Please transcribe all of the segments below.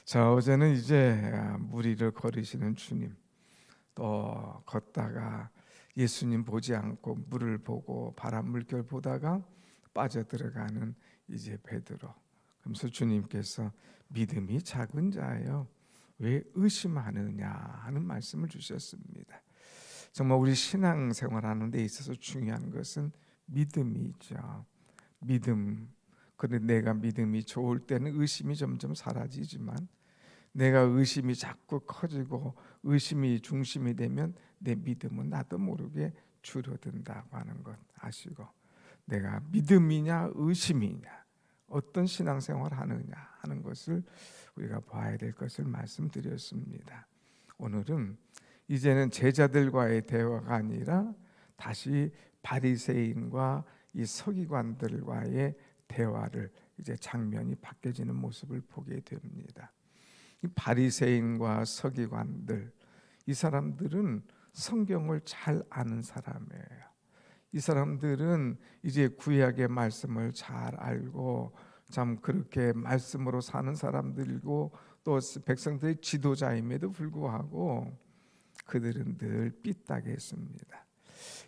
자, 어제는 이제 물 위를 걸으시는 주님, 또 걷다가 예수님 보지 않고 물을 보고 바람 물결 보다가 빠져들어가는 이제 베드로. 그러면서 주님께서 믿음이 작은 자여 왜 의심하느냐 하는 말씀을 주셨습니다. 정말 우리 신앙생활하는 데 있어서 중요한 것은 믿음이죠. 믿음. 그런데 내가 믿음이 좋을 때는 의심이 점점 사라지지만 내가 의심이 자꾸 커지고 의심이 중심이 되면 내 믿음은 나도 모르게 줄어든다고 하는 것 아시고, 내가 믿음이냐 의심이냐 어떤 신앙생활 하느냐 하는 것을 우리가 봐야 될 것을 말씀드렸습니다. 오늘은 이제는 제자들과의 대화가 아니라 다시 바리새인과 이 서기관들과의 대화를, 이제 장면이 바뀌어지는 모습을 보게 됩니다. 이 바리새인과 서기관들, 이 사람들은 성경을 잘 아는 사람이에요. 이 사람들은 이제 구약의 말씀을 잘 알고 참 그렇게 말씀으로 사는 사람들이고 또 백성들의 지도자임에도 불구하고 그들은 늘 삐딱했습니다.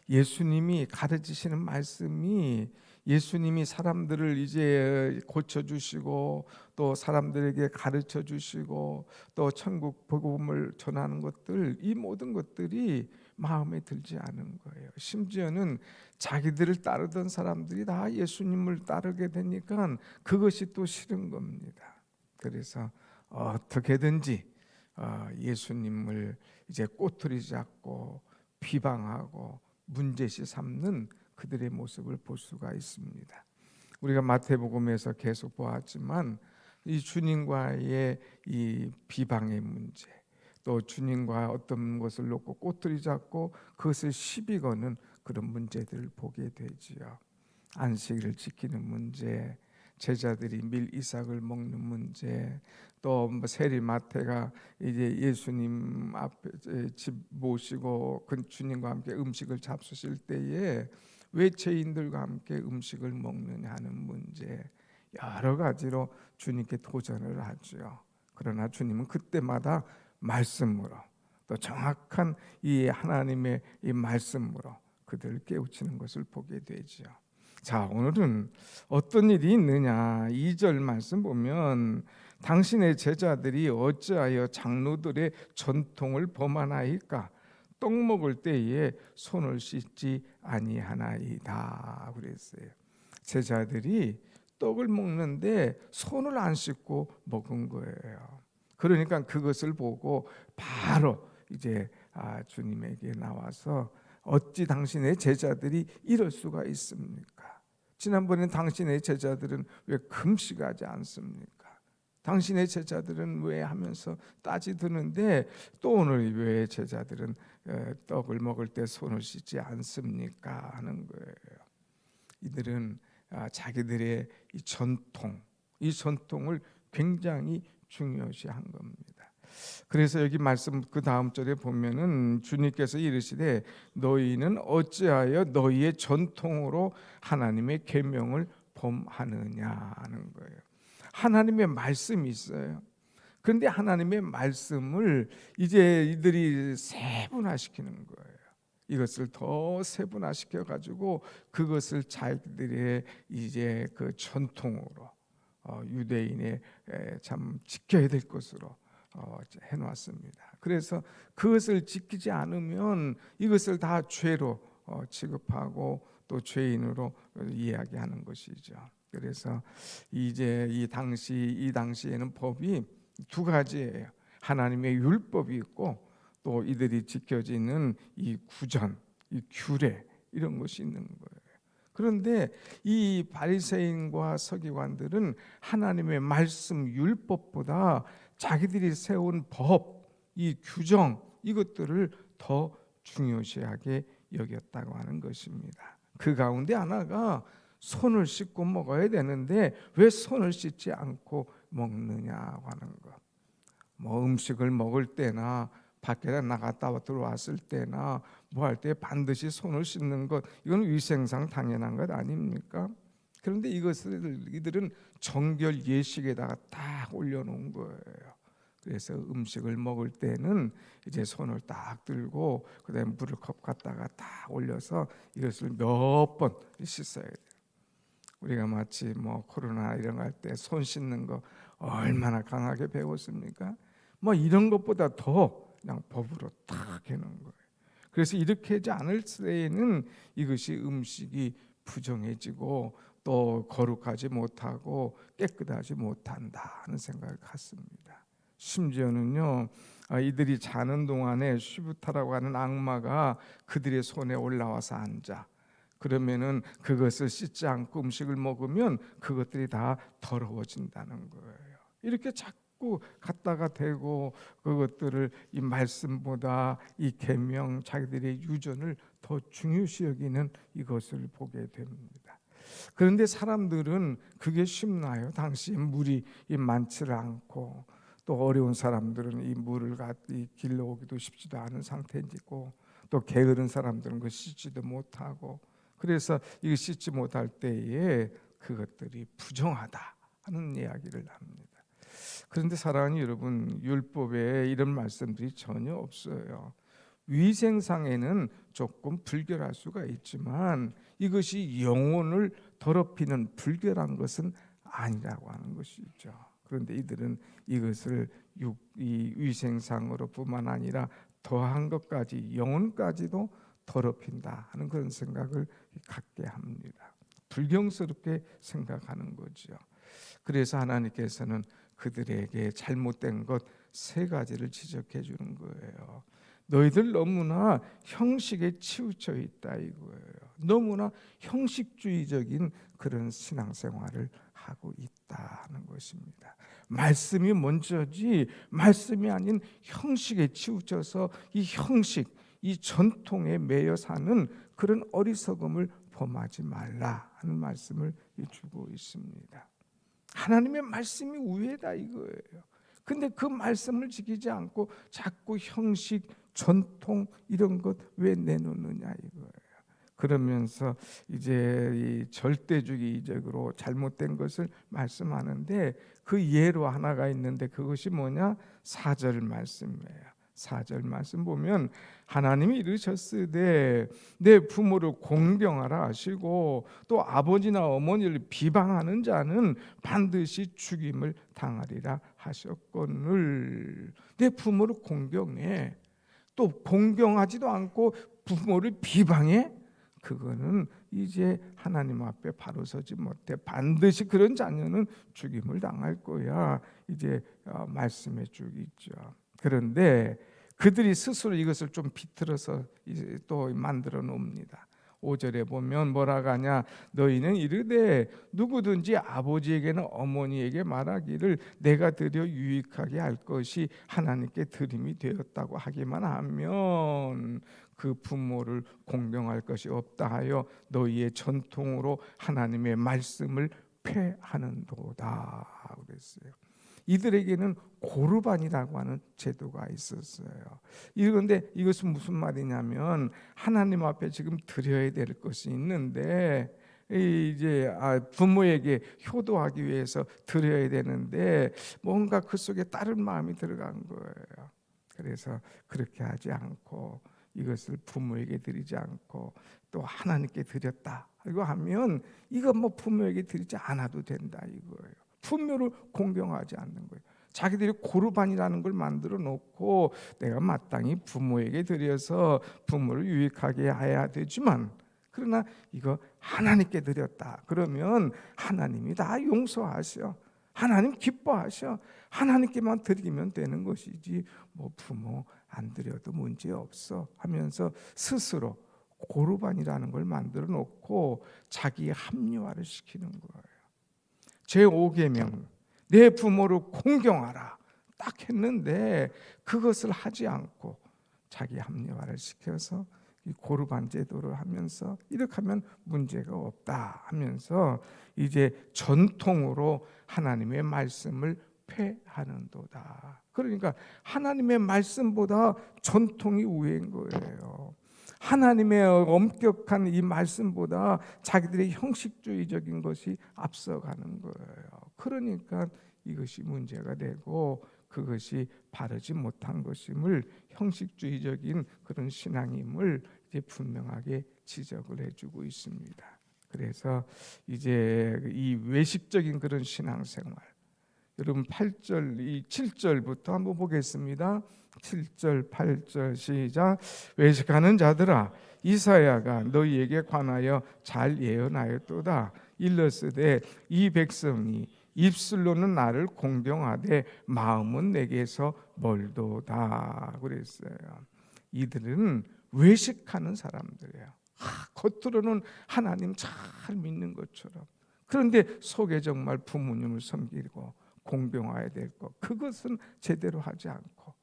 예수님이 가르치시는 말씀이, 예수님이 사람들을 이제 고쳐주시고 또 사람들에게 가르쳐주시고 또 천국 복음을 전하는 것들, 이 모든 것들이 마음에 들지 않은 거예요. 심지어는 자기들을 따르던 사람들이 다 예수님을 따르게 되니까 그것이 또 싫은 겁니다. 그래서 어떻게든지 예수님을 이제 꼬투리 잡고 비방하고 문제시 삼는 그들의 모습을 볼 수가 있습니다. 우리가 마태복음에서 계속 보았지만 이 주님과의 이 비방의 문제, 또 주님과 어떤 것을 놓고 꼬투리 잡고 그것을 시비 거는 그런 문제들을 보게 되지요. 안식일을 지키는 문제, 제자들이 밀 이삭을 먹는 문제, 또 세리 마태가 이제 예수님 앞에 집 모시고 그 주님과 함께 음식을 잡수실 때에 왜 죄인들과 함께 음식을 먹느냐 하는 문제, 여러 가지로 주님께 도전을 하죠. 그러나 주님은 그때마다 말씀으로, 또 정확한 이 하나님의 이 말씀으로 그들을 깨우치는 것을 보게 되죠. 자, 오늘은 어떤 일이 있느냐, 2절 말씀 보면 당신의 제자들이 어찌하여 장로들의 전통을 범하나이까? 떡 먹을 때에 손을 씻지 아니하나이다 그랬어요. 제자들이 떡을 먹는데 손을 안 씻고 먹은 거예요. 그러니까 그것을 보고 바로 이제 주님에게 나와서 어찌 당신의 제자들이 이럴 수가 있습니까? 지난번에 당신의 제자들은 왜 금식하지 않습니까? 당신의 제자들은 왜 하면서 따지드는데 또 오늘 왜 제자들은 떡을 먹을 때 손을 씻지 않습니까? 하는 거예요. 이들은 자기들의 이 전통, 이 전통을 굉장히 중요시한 겁니다. 그래서 여기 말씀 그 다음 절에 보면은 주님께서 이르시되 너희는 어찌하여 너희의 전통으로 하나님의 계명을 범하느냐 하는 거예요. 하나님의 말씀이 있어요. 그런데 하나님의 말씀을 이제 이들이 세분화시키는 거예요. 이것을 더 세분화시켜 가지고 그것을 자기들의 이제 그 전통으로 유대인의 참 지켜야 될 것으로 해놨습니다. 그래서 그것을 지키지 않으면 이것을 다 죄로 취급하고 또 죄인으로 이야기하는 것이죠. 그래서 이제 이 당시에는 법이 두 가지예요. 하나님의 율법이 있고 또 이들이 지켜지는 이 구전, 이 규례, 이런 것이 있는 거예요. 그런데 이 바리새인과 서기관들은 하나님의 말씀 율법보다 자기들이 세운 법, 이 규정, 이것들을 더 중요시하게 여겼다고 하는 것입니다. 그 가운데 하나가 손을 씻고 먹어야 되는데 왜 손을 씻지 않고 먹느냐고 하는 것. 뭐 음식을 먹을 때나 밖에 나갔다 들어왔을 때나 뭐 할 때 반드시 손을 씻는 것, 이건 위생상 당연한 것 아닙니까? 그런데 이것을 이들은 정결 예식에다가 딱 올려놓은 거예요. 그래서 음식을 먹을 때는 이제 손을 딱 들고 그다음에 물을 컵 갖다가 딱 올려서 이것을 몇 번 씻어야 돼요. 우리가 마치 뭐 코로나 이런 거 할 때 손 씻는 거 얼마나 강하게 배웠습니까? 뭐 이런 것보다 더 그냥 법으로 딱 해놓은 거예요. 그래서 이렇게 하지 않을 때에는 이것이 음식이 부정해지고 또 거룩하지 못하고 깨끗하지 못한다 하는 생각을 갖습니다. 심지어는요, 이들이 자는 동안에 쉬부타라고 하는 악마가 그들의 손에 올라와서 앉아. 그러면은 그것을 씻지 않고 음식을 먹으면 그것들이 다 더러워진다는 거예요. 이렇게 자꾸 갖다가 대고 그것들을 이 말씀보다 이 계명, 자기들의 유전을 더 중요시 여기는 이것을 보게 됩니다. 그런데 사람들은 그게 쉽나요? 당시 물이 많지를 않고 또 어려운 사람들은 이 물을 길러오기도 쉽지도 않은 상태이고 또 게으른 사람들은 그 씻지도 못하고 그래서 이거 씻지 못할 때에 그것들이 부정하다 하는 이야기를 합니다. 그런데 사랑하는 여러분, 율법에 이런 말씀들이 전혀 없어요. 위생상에는 조금 불결할 수가 있지만 이것이 영혼을 더럽히는 불결한 것은 아니라고 하는 것이죠. 그런데 이들은 이것을 이 위생상으로뿐만 아니라 더한 것까지 영혼까지도 더럽힌다 하는 그런 생각을 갖게 합니다. 불경스럽게 생각하는 거죠. 그래서 하나님께서는 그들에게 잘못된 것 세 가지를 지적해 주는 거예요. 너희들 너무나 형식에 치우쳐 있다 이거예요. 너무나 형식주의적인 그런 신앙생활을 하고 있다는 것입니다. 말씀이 먼저지 말씀이 아닌 형식에 치우쳐서 이 형식, 이 전통에 매여 사는 그런 어리석음을 범하지 말라 하는 말씀을 주고 있습니다. 하나님의 말씀이 우회다 이거예요. 근데 그 말씀을 지키지 않고 자꾸 형식, 전통 이런 것 왜 내놓느냐 이거예요. 그러면서 이제 이 절대주의적으로 잘못된 것을 말씀하는데 그 예로 하나가 있는데 그것이 뭐냐? 4절 말씀이에요. 4절 말씀 보면 하나님이 이르셨으되 내 부모를 공경하라 하시고 또 아버지나 어머니를 비방하는 자는 반드시 죽임을 당하리라 하셨거늘. 내 부모를 공경해 또 공경하지도 않고 부모를 비방해? 그거는 이제 하나님 앞에 바로 서지 못해. 반드시 그런 자녀는 죽임을 당할 거야. 이제 말씀해 주고 있죠. 그런데 그들이 스스로 이것을 좀 비틀어서 또 만들어 놓습니다. 5절에 보면 뭐라고 하냐? 너희는 이르되 누구든지 아버지에게는 어머니에게 말하기를 내가 드려 유익하게 할 것이 하나님께 드림이 되었다고 하기만 하면 그 부모를 공경할 것이 없다 하여 너희의 전통으로 하나님의 말씀을 폐하는도다 그랬어요. 이들에게는 고르반이라고 하는 제도가 있었어요. 그런데 이것은 무슨 말이냐면 하나님 앞에 지금 드려야 될 것이 있는데 이제 부모에게 효도하기 위해서 드려야 되는데 뭔가 그 속에 다른 마음이 들어간 거예요. 그래서 그렇게 하지 않고 이것을 부모에게 드리지 않고 또 하나님께 드렸다. 이거 하면 이거 뭐 부모에게 드리지 않아도 된다 이거예요. 부모를 공경하지 않는 거예요. 자기들이 고르반이라는 걸 만들어 놓고 내가 마땅히 부모에게 드려서 부모를 유익하게 해야 되지만 그러나 이거 하나님께 드렸다. 그러면 하나님이 다 용서하셔. 하나님 기뻐하셔. 하나님께만 드리면 되는 것이지 뭐 부모 안 드려도 문제 없어 하면서 스스로 고르반이라는 걸 만들어 놓고 자기 합리화를 시키는 거예요. 제5계명 내 부모를 공경하라 딱 했는데 그것을 하지 않고 자기 합리화를 시켜서 이 고르반 제도를 하면서 이렇게 하면 문제가 없다 하면서 이제 전통으로 하나님의 말씀을 폐하는도다. 그러니까 하나님의 말씀보다 전통이 우회인 거예요. 하나님의 엄격한 이 말씀보다 자기들의 형식주의적인 것이 앞서가는 거예요. 그러니까 이것이 문제가 되고 그것이 바르지 못한 것임을, 형식주의적인 그런 신앙임을 이제 분명하게 지적을 해주고 있습니다. 그래서 이제 이 외식적인 그런 신앙생활, 여러분 8절, 7절부터 한번 보겠습니다. 7절, 8절 시작. 외식하는 자들아, 이사야가 너희에게 관하여 잘 예언하였도다. 일러스되 이 백성이 입술로는 나를 공경하되 마음은 내게서 멀도다 그랬어요. 이들은 외식하는 사람들이에요. 겉으로는 하나님 잘 믿는 것처럼, 그런데 속에 정말 부모님을 섬기고 공경해야 될 것, 그것은 제대로 하지 않고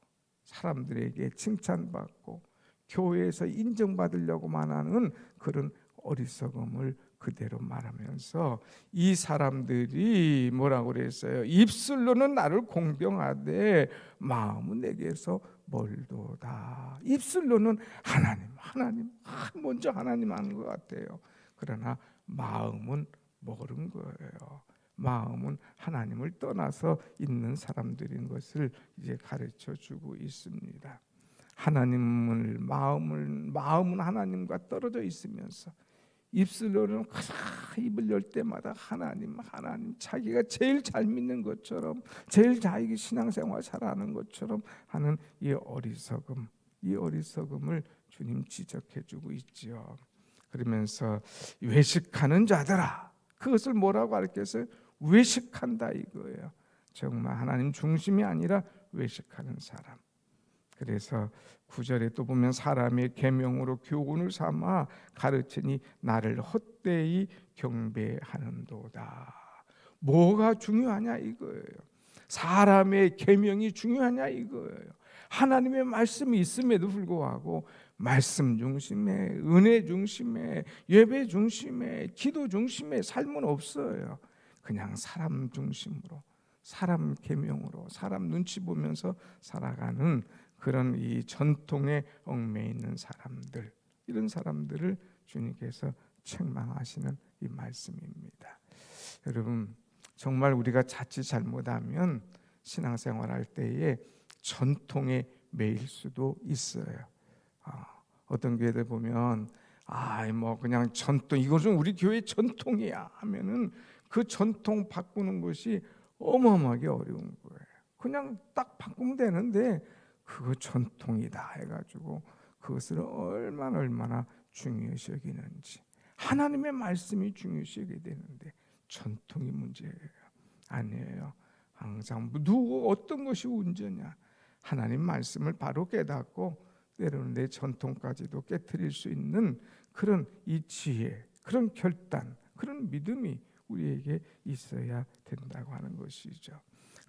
사람들에게 칭찬받고 교회에서 인정받으려고만 하는 그런 어리석음을 그대로 말하면서, 이 사람들이 뭐라고 그랬어요? 입술로는 나를 공경하되 마음은 내게서 멀도다. 입술로는 하나님 먼저 하나님 하는 것 같아요. 그러나 마음은 모르는 거예요. 마음은 하나님을 떠나서 있는 사람들인 것을 이제 가르쳐 주고 있습니다. 마음은 하나님과 떨어져 있으면서 입술로는 입을 열 때마다 하나님 자기가 제일 잘 믿는 것처럼, 제일 자기 신앙생활 잘하는 것처럼 하는 이 어리석음을 주님 지적해 주고 있지요. 그러면서 외식하는 자들아, 그것을 뭐라고 가르쳤어요? 외식한다 이거예요. 정말 하나님 중심이 아니라 외식하는 사람. 그래서 9절에 또 보면 사람의 계명으로 교훈을 삼아 가르치니 나를 헛되이 경배하는도다. 뭐가 중요하냐 이거예요. 사람의 계명이 중요하냐 이거예요. 하나님의 말씀이 있음에도 불구하고 말씀 중심에, 은혜 중심에, 예배 중심에, 기도 중심에 삶은 없어요. 그냥 사람 중심으로, 사람 계명으로, 사람 눈치 보면서 살아가는 그런 이 전통에 얽매여 있는 사람들, 이런 사람들을 주님께서 책망하시는 이 말씀입니다. 여러분, 정말 우리가 자칫 잘못하면 신앙생활할 때에 전통에 매일 수도 있어요. 어떤 교회들 보면 뭐 그냥 전통, 이것은 우리 교회 전통이야 하면은 그 전통 바꾸는 것이 어마어마하게 어려운 거예요. 그냥 딱 바꾸면 되는데 그거 전통이다 해가지고 그것을 얼마나 중요시 여기는지, 하나님의 말씀이 중요시 여기게 되는데 전통이 문제예요. 아니에요. 항상 누구 어떤 것이 문제냐, 하나님 말씀을 바로 깨닫고 때로는 내 전통까지도 깨트릴 수 있는 그런 이 지혜, 그런 결단, 그런 믿음이 우리에게 있어야 된다고 하는 것이죠.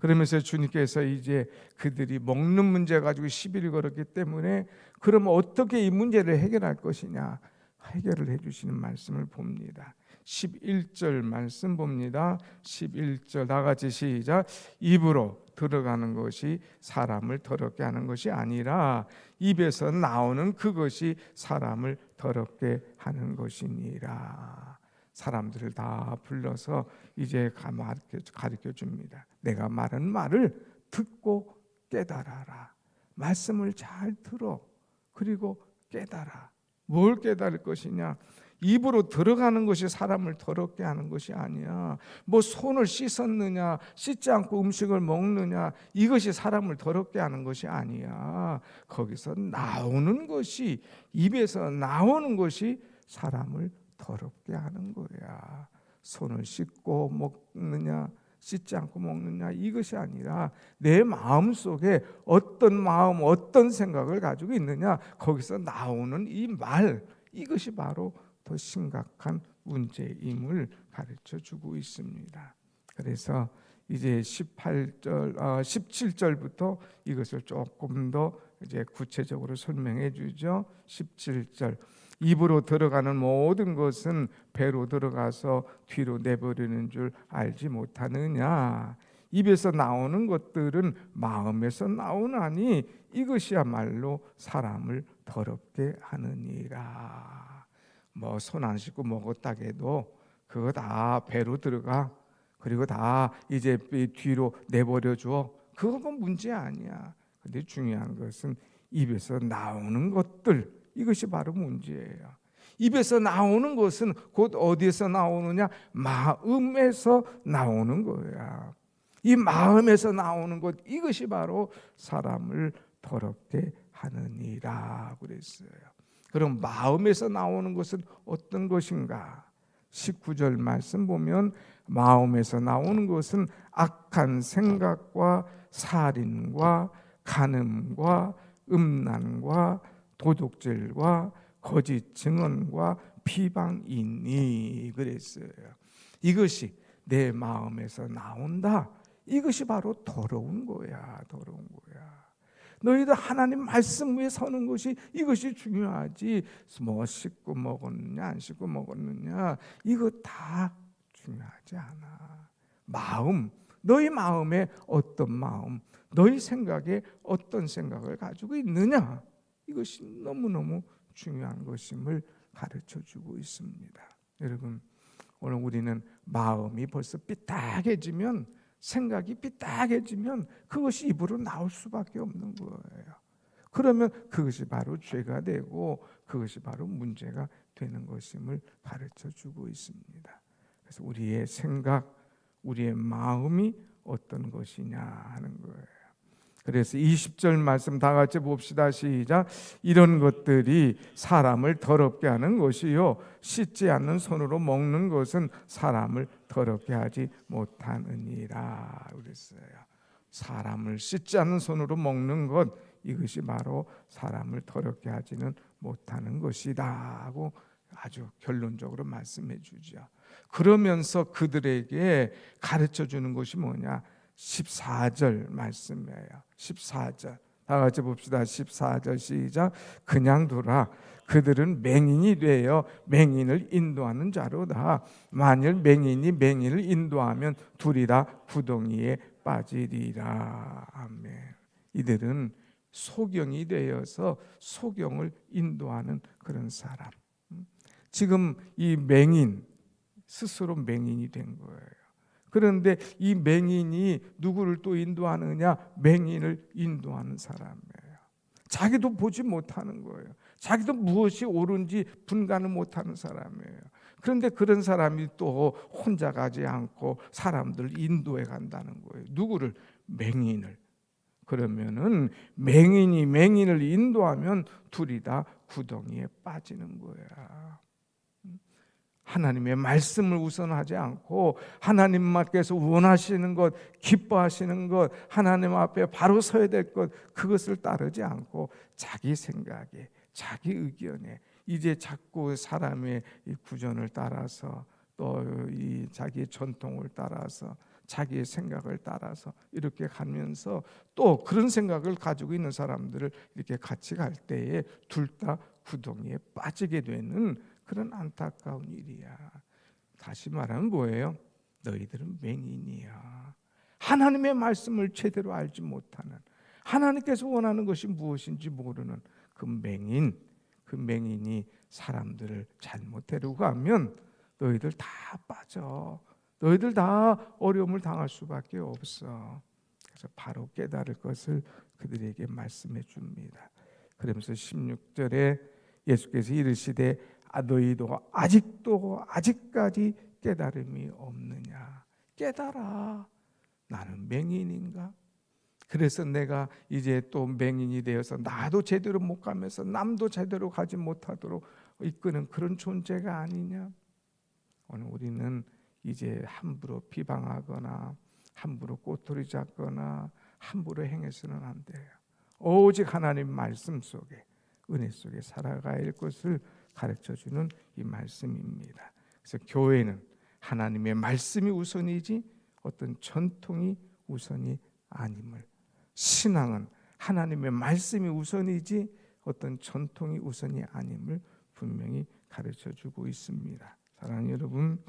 그러면서 주님께서 이제 그들이 먹는 문제 가지고 시비를 걸었기 때문에 그러면 어떻게 이 문제를 해결할 것이냐, 해결을 해주시는 말씀을 봅니다. 11절 말씀 봅니다. 11절 다 같이 시작. 입으로 들어가는 것이 사람을 더럽게 하는 것이 아니라 입에서 나오는 그것이 사람을 더럽게 하는 것이니라. 사람들을 다 불러서 이제 가르쳐 줍니다. 내가 말한 말을 듣고 깨달아라. 말씀을 잘 들어. 그리고 깨달아. 뭘 깨달을 것이냐? 입으로 들어가는 것이 사람을 더럽게 하는 것이 아니야. 뭐 손을 씻었느냐, 씻지 않고 음식을 먹느냐, 이것이 사람을 더럽게 하는 것이 아니야. 거기서 나오는 것이, 입에서 나오는 것이 사람을 더럽게 하는 거야. 손을 씻고 먹느냐, 씻지 않고 먹느냐, 이것이 아니라 내 마음 속에 어떤 마음, 어떤 생각을 가지고 있느냐, 거기서 나오는 이 말, 이것이 바로 더 심각한 문제임을 가르쳐 주고 있습니다. 그래서 이제 17절부터 이것을 조금 더 이제 구체적으로 설명해 주죠. 17절. 입으로 들어가는 모든 것은 배로 들어가서 뒤로 내버리는 줄 알지 못하느냐. 입에서 나오는 것들은 마음에서 나오나니 이것이야말로 사람을 더럽게 하느니라. 뭐 손 안 씻고 먹었다 해도 그거 다 배로 들어가. 그리고 다 이제 뒤로 내버려 줘. 그건 문제 아니야. 근데 중요한 것은 입에서 나오는 것들, 이것이 바로 문제예요. 입에서 나오는 것은 곧 어디에서 나오느냐? 마음에서 나오는 거야. 이 마음에서 나오는 것, 이것이 바로 사람을 더럽게 하느니라 그랬어요. 그럼 마음에서 나오는 것은 어떤 것인가? 19절 말씀 보면 마음에서 나오는 것은 악한 생각과 살인과 간음과 음란과 도둑질과 거짓 증언과 비방이니 그랬어요. 이것이 내 마음에서 나온다. 이것이 바로 더러운 거야. 더러운 거야. 너희들 하나님 말씀 위에 서는 것이 이것이 중요하지. 뭐 씻고 먹었느냐 안 씻고 먹었느냐 이거 다 중요하지 않아. 마음, 너희 마음에 어떤 마음, 너희 생각에 어떤 생각을 가지고 있느냐, 이것이 너무너무 중요한 것임을 가르쳐주고 있습니다. 여러분, 오늘 우리는 마음이 벌써 삐딱해지면, 생각이 삐딱해지면 그것이 입으로 나올 수밖에 없는 거예요. 그러면 그것이 바로 죄가 되고 그것이 바로 문제가 되는 것임을 가르쳐주고 있습니다. 그래서 우리의 생각, 우리의 마음이 어떤 것이냐 하는 거예요. 그래서 20절 말씀 다 같이 봅시다. 시작. 이런 것들이 사람을 더럽게 하는 것이요 씻지 않는 손으로 먹는 것은 사람을 더럽게 하지 못하느니라 그랬어요. 사람을 씻지 않는 손으로 먹는 것, 이것이 바로 사람을 더럽게 하지는 못하는 것이다 하고 아주 결론적으로 말씀해 주죠. 그러면서 그들에게 가르쳐 주는 것이 뭐냐? 14절 말씀이에요. 14절 다 같이 봅시다. 14절 시작. 그냥 두라. 그들은 맹인이 되어 맹인을 인도하는 자로다. 만일 맹인이 맹인을 인도하면 둘이 다 구덩이에 빠지리라. 아멘. 이들은 소경이 되어서 소경을 인도하는 그런 사람. 지금 이 맹인 스스로 맹인이 된 거예요. 그런데 이 맹인이 누구를 또 인도하느냐? 맹인을 인도하는 사람이에요. 자기도 보지 못하는 거예요. 자기도 무엇이 옳은지 분간을 못하는 사람이에요. 그런데 그런 사람이 또 혼자 가지 않고 사람들 인도해 간다는 거예요. 누구를? 맹인을. 그러면은 맹인이 맹인을 인도하면 둘이 다 구덩이에 빠지는 거야. 하나님의 말씀을 우선하지 않고 하나님께서 원하시는 것, 기뻐하시는 것, 하나님 앞에 바로 서야 될 것, 그것을 따르지 않고 자기 생각에, 자기 의견에 이제 자꾸 사람의 이 구전을 따라서 또 이 자기의 전통을 따라서 자기의 생각을 따라서 이렇게 가면서 또 그런 생각을 가지고 있는 사람들을 이렇게 같이 갈 때에 둘 다 구덩이에 빠지게 되는 그런 안타까운 일이야. 다시 말하면 뭐예요? 너희들은 맹인이야. 하나님의 말씀을 제대로 알지 못하는, 하나님께서 원하는 것이 무엇인지 모르는 그 맹인, 그 맹인이 사람들을 잘못 데리고 가면 너희들 다 빠져. 너희들 다 어려움을 당할 수밖에 없어. 그래서 바로 깨달을 것을 그들에게 말씀해 줍니다. 그러면서 16절에 예수께서 이르시되 너희도 아직까지 깨달음이 없느냐? 깨달아. 나는 맹인인가? 그래서 내가 이제 또 맹인이 되어서 나도 제대로 못 가면서 남도 제대로 가지 못하도록 이끄는 그런 존재가 아니냐? 오늘 우리는 이제 함부로 비방하거나 함부로 꼬투리 잡거나 함부로 행해서는 안 돼요. 오직 하나님 말씀 속에, 은혜 속에 살아가야 할 것을 가르쳐주는 이 말씀입니다. 그래서 교회는 하나님의 말씀이 우선이지 어떤 전통이 우선이 아님을, 신앙은 하나님의 말씀이 우선이지 어떤 전통이 우선이 아님을 분명히 가르쳐주고 있습니다. 사랑하는 여러분,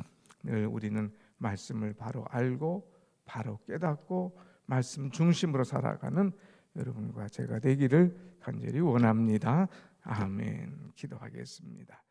늘 우리는 말씀을 바로 알고 바로 깨닫고 말씀 중심으로 살아가는 여러분과 제가 되기를 간절히 원합니다. 아멘. 기도하겠습니다.